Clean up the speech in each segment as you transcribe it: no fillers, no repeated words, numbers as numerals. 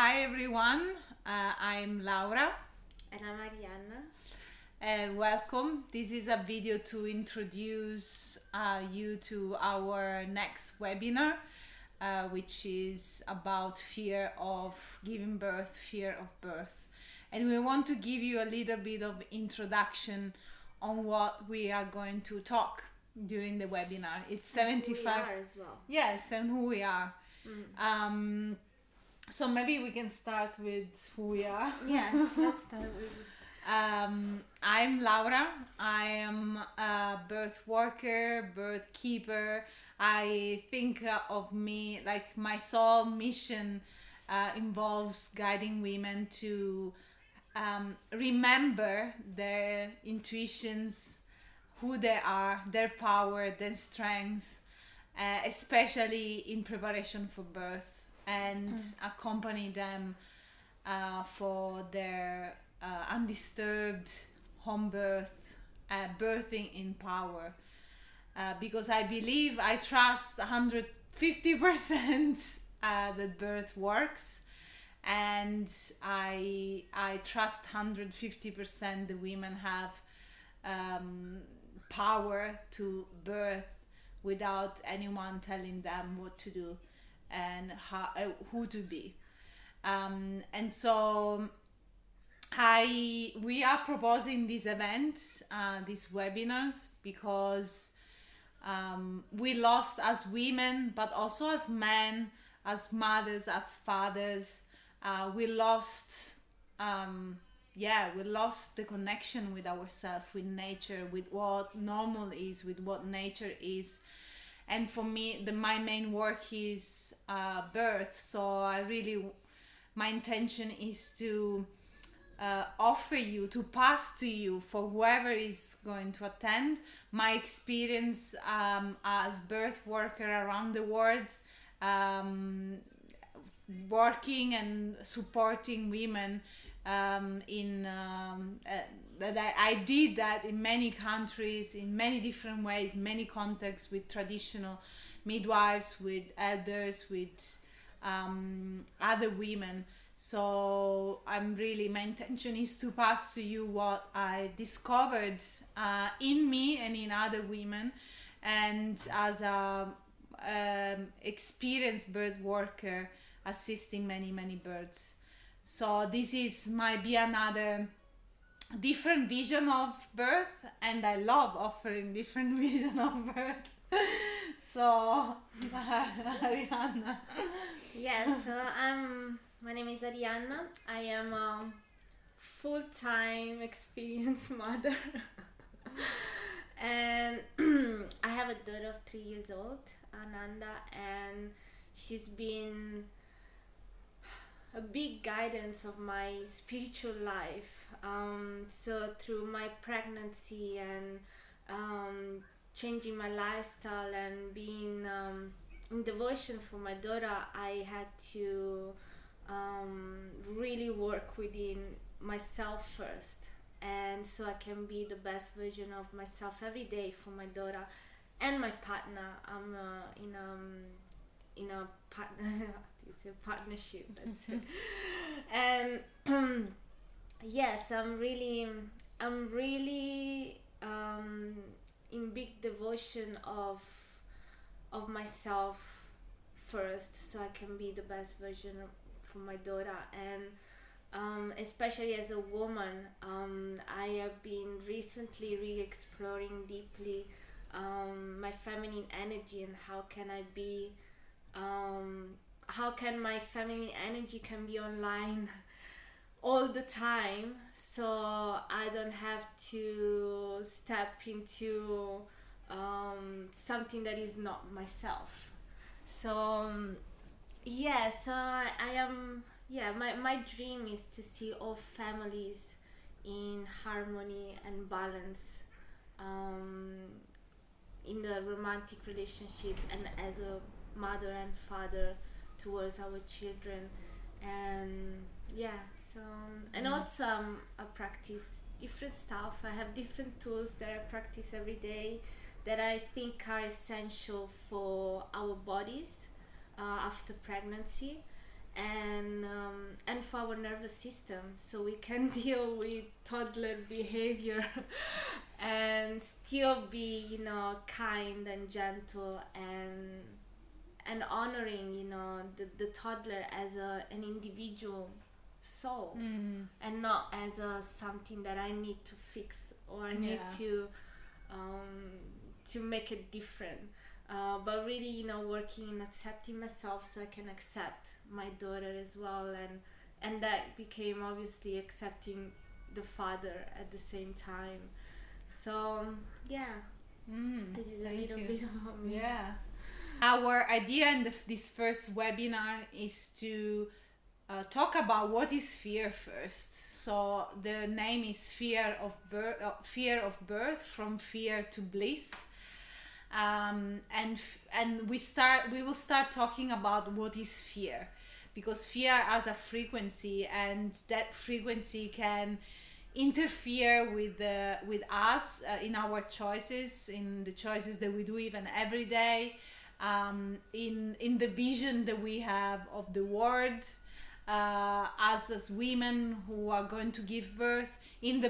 Hi everyone, I'm Laura And I'm Arianna. and welcome. This is a video to introduce you to our next webinar, which is about fear of giving birth, fear of birth. And we want to give you a little bit of introduction on what we are going to talk during the webinar. It's 75. Who we are as well. Yes, and who we are. So maybe we can start with who we are. Yes, let's start with. I'm Laura. I am a birth worker, birth keeper. I think of me like my sole mission involves guiding women to remember their intuitions, who they are, their power, their strength, especially in preparation for birth, and accompany them for their undisturbed home birth, birthing in power. Because I trust 150% that birth works, and I trust 150% the women have power to birth without anyone telling them what to do and who to be. And so we are proposing this event, these webinars, because we lost as women, but also as men, as mothers, as fathers. We lost, we lost the connection with ourselves, with nature, with what normal is, with what nature is. And for me, my main work is birth. So my intention is to offer you, to pass to you, for whoever is going to attend, my experience as birth worker around the world, working and supporting women that I did that in many countries, in many different ways, many contexts, with traditional midwives, with elders, with other women. So my intention is to pass to you what I discovered in me and in other women, and as a experienced birth worker assisting many births. So this might be another different vision of birth, and I love offering different vision of birth. So Arianna. Yes, my name is Arianna. I am a full-time experienced mother. And I have a daughter of 3 years old, Ananda, and she's been a big guidance of my spiritual life. So through my pregnancy and changing my lifestyle and being in devotion for my daughter, I had to really work within myself first, and so I can be the best version of myself every day for my daughter and my partner. I'm in a partner you say partnership, that's it. And yes, I'm really in big devotion of myself first, so I can be the best version for my daughter. And especially as a woman, I have been recently re-exploring deeply my feminine energy, and how can my feminine energy can be online all the time, so I don't have to step into something that is not myself. So I am, my dream is to see all families in harmony and balance, in the romantic relationship and as a mother and father towards our children. And and also I practice different stuff. I have different tools that I practice every day that I think are essential for our bodies after pregnancy. And of our nervous system, so we can deal with toddler behavior and still be, you know, kind and gentle and honoring, you know, the toddler as an individual soul, and not as something that I need to fix or I need to make it different. But really, you know, working in accepting myself so I can accept my daughter as well, and that became obviously accepting the father at the same time. So this is a little bit about me. Yeah. Our idea in this first webinar is to talk about what is fear first. So the name is fear of birth, from fear to bliss. And we will start talking about what is fear, because fear has a frequency, and that frequency can interfere with us in our choices, in the choices that we do even every day, in the vision that we have of the world, as women who are going to give birth, in the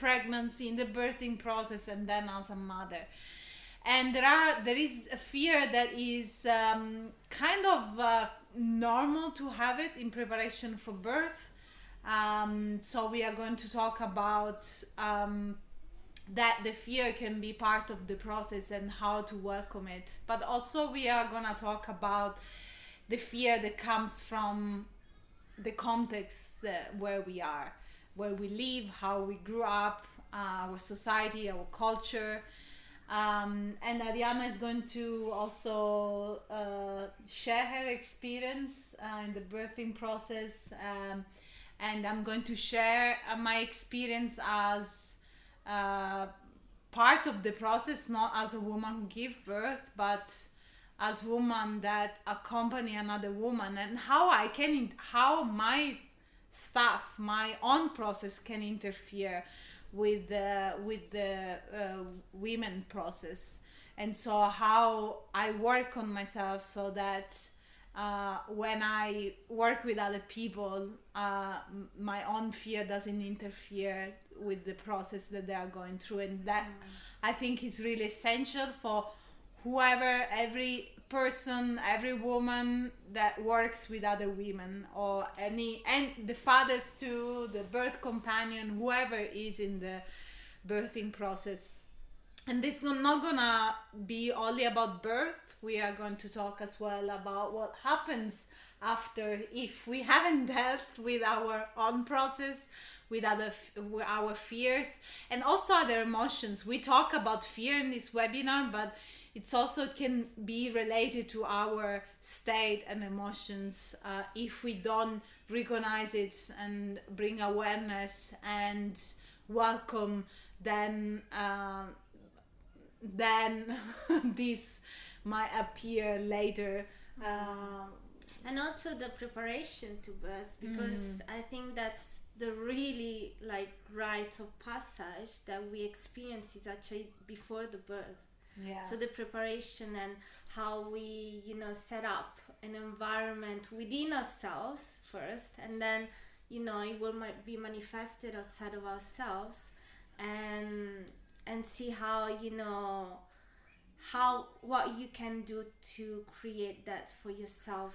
pregnancy, in the birthing process, and then as a mother. And there is a fear that is kind of normal to have it in preparation for birth. So we are going to talk about that the fear can be part of the process and how to welcome it. But also we are going to talk about the fear that comes from the context where we are, where we live, how we grew up, our society, our culture. And Arianna is going to also share her experience in the birthing process, and I'm going to share my experience as part of the process, not as a woman who gives birth, but as woman that accompany another woman, and how my stuff, my own process can interfere with the women process. And so how I work on myself so that when I work with other people, my own fear doesn't interfere with the process that they are going through. And that I think is really essential for whoever, every person, every woman that works with other women, or and the fathers too, the birth companion, whoever is in the birthing process. And this is not gonna be only about birth. We are going to talk as well about what happens after, if we haven't dealt with our own process, with our fears, and also other emotions. We talk about fear in this webinar, but it's also can be related to our state and emotions. If we don't recognize it and bring awareness and welcome, then this might appear later. And also the preparation to birth, because I think that's the really like rite of passage that we experience is actually before the birth. Yeah. So the preparation and how we, you know, set up an environment within ourselves first, and then, you know, it will be manifested outside of ourselves, and see how, you know, what you can do to create that for yourself,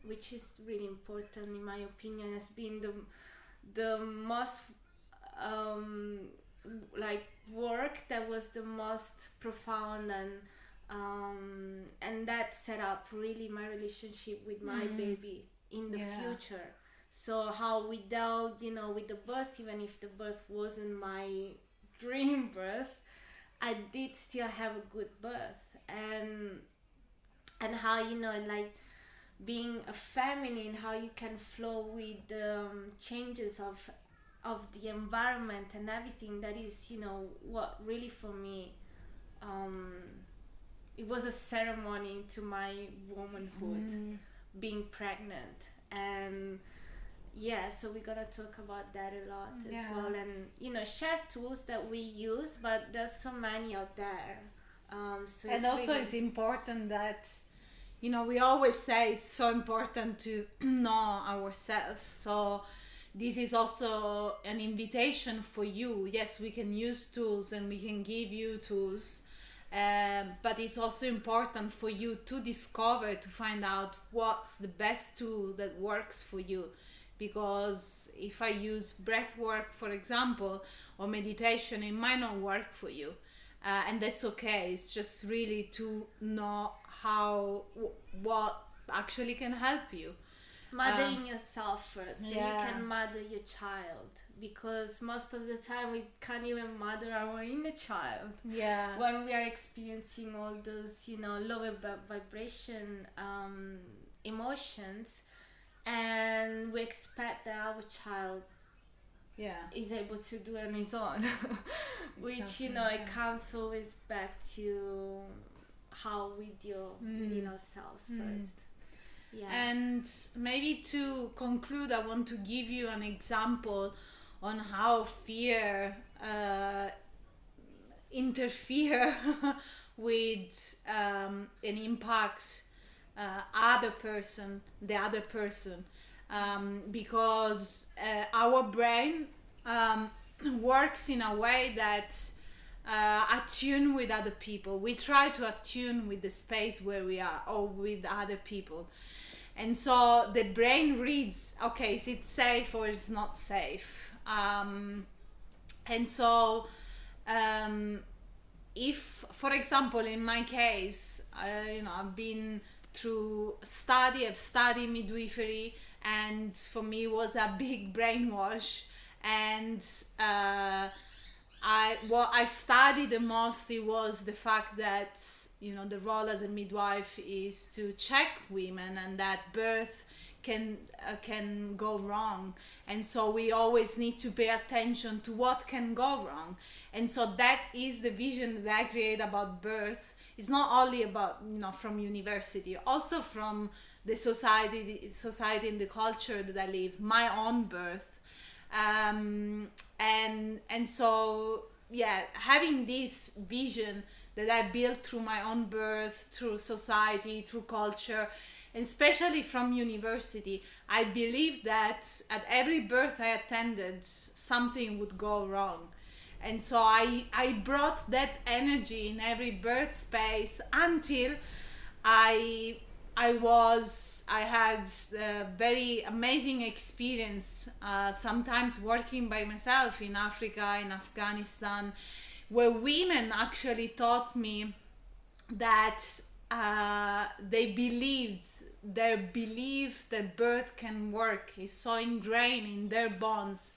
which is really important in my opinion, has been the most like work that was the most profound, and that set up really my relationship with my baby in the future. So how we dealt, you know, with the birth, even if the birth wasn't my dream birth, I did still have a good birth, and how, you know, like being a feminine, how you can flow with the changes of the environment and everything. That is, you know, what really for me, it was a ceremony to my womanhood, being pregnant. And so we're gonna talk about that a lot as well, and, you know, share tools that we use, but there's so many out there. So and also really, it's important that, we always say it's so important to know ourselves. So this is also an invitation for you. Yes, we can use tools and we can give you tools, but it's also important for you to discover, to find out what's the best tool that works for you. Because if I use breath work, for example, or meditation, it might not work for you. And that's okay. It's just really to know what actually can help you. Mothering yourself first, so yeah. you can mother your child, because most of the time we can't even mother our inner child. Yeah. When we are experiencing all those, lower vibration emotions, and we expect that our child is able to do on his own, which Exactly, it comes always back to how we deal within ourselves first. Yeah. And maybe to conclude, I want to give you an example on how fear interfere with and impacts the other person, because our brain works in a way that attune with other people. We try to attune with the space where we are or with other people. And so the brain reads, okay, is it safe or is it not safe? And so if, for example, in my case, I've been I've studied midwifery, and for me it was a big brainwash. And what I studied the most, it was the fact that the role as a midwife is to check women, and that birth can go wrong, and so we always need to pay attention to what can go wrong. And so that is the vision that I create about birth. It's not only about from university, also from the society and the culture that I live, my own birth. And so having this vision that I built through my own birth, through society, through culture, and especially from university, I believe that at every birth I attended, something would go wrong. And so I brought that energy in every birth space until I had a very amazing experience, sometimes working by myself in Africa, in Afghanistan, where women actually taught me that they believed, their belief that birth can work is so ingrained in their bones,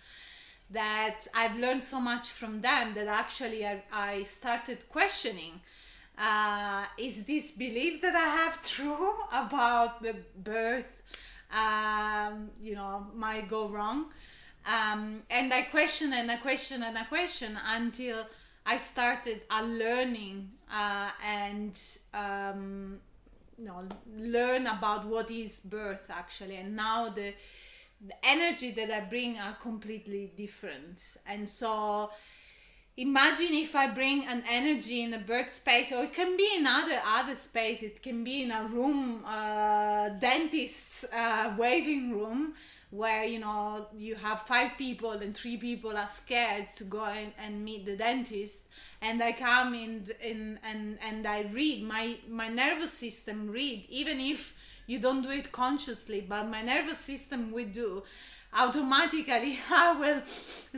that I've learned so much from them that actually I started questioning, is this belief that I have true about the birth might go wrong? And I question and I question and I question until I started learning and learn about what is birth actually. And now the energy that I bring are completely different. And so imagine if I bring an energy in a birth space, or it can be in other space. It can be in a room, dentist's waiting room, where you have 5 people and 3 people are scared to go and meet the dentist, and I come in and I read my nervous system read, even if you don't do it consciously, but my nervous system will do automatically. I will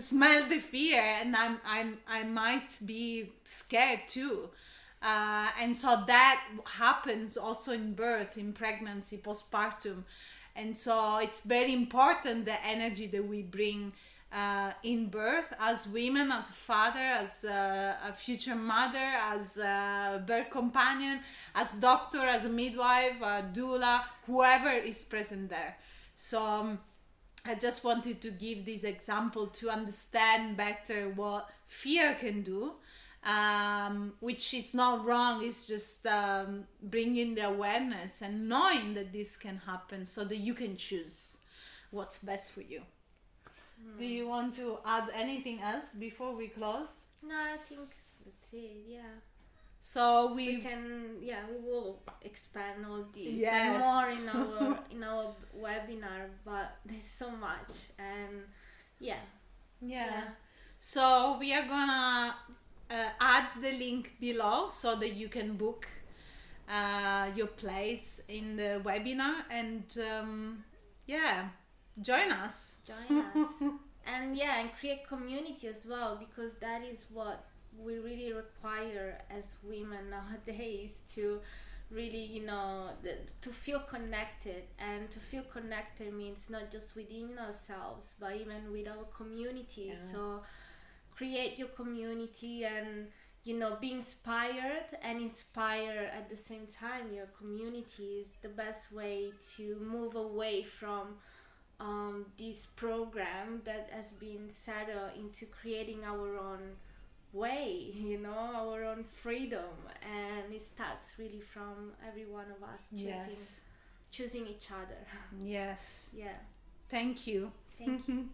smell the fear, and I might be scared too, and so that happens also in birth, in pregnancy, postpartum. And so it's very important, the energy that we bring in birth, as women, as a father, as a future mother, as a birth companion, as doctor, as a midwife, a doula, whoever is present there. So I just wanted to give this example to understand better what fear can do, which is not wrong. It's just bringing the awareness and knowing that this can happen, so that you can choose what's best for you. Do you want to add anything else before we close? No, I think that's it. Yeah. So we will expand all these Yes. and more in our webinar, but there's so much. And yeah. So we are gonna add the link below so that you can book your place in the webinar, and join us. And create community as well, because that is what we really require as women nowadays, to really to feel connected. And to feel connected means not just within ourselves, but even with our community. So create your community, and be inspired and inspire at the same time your community. Is the best way to move away from this program that has been settled into creating our own way, our own freedom. And it starts really from every one of us choosing each other. Yes. Yeah. Thank you. Thank you.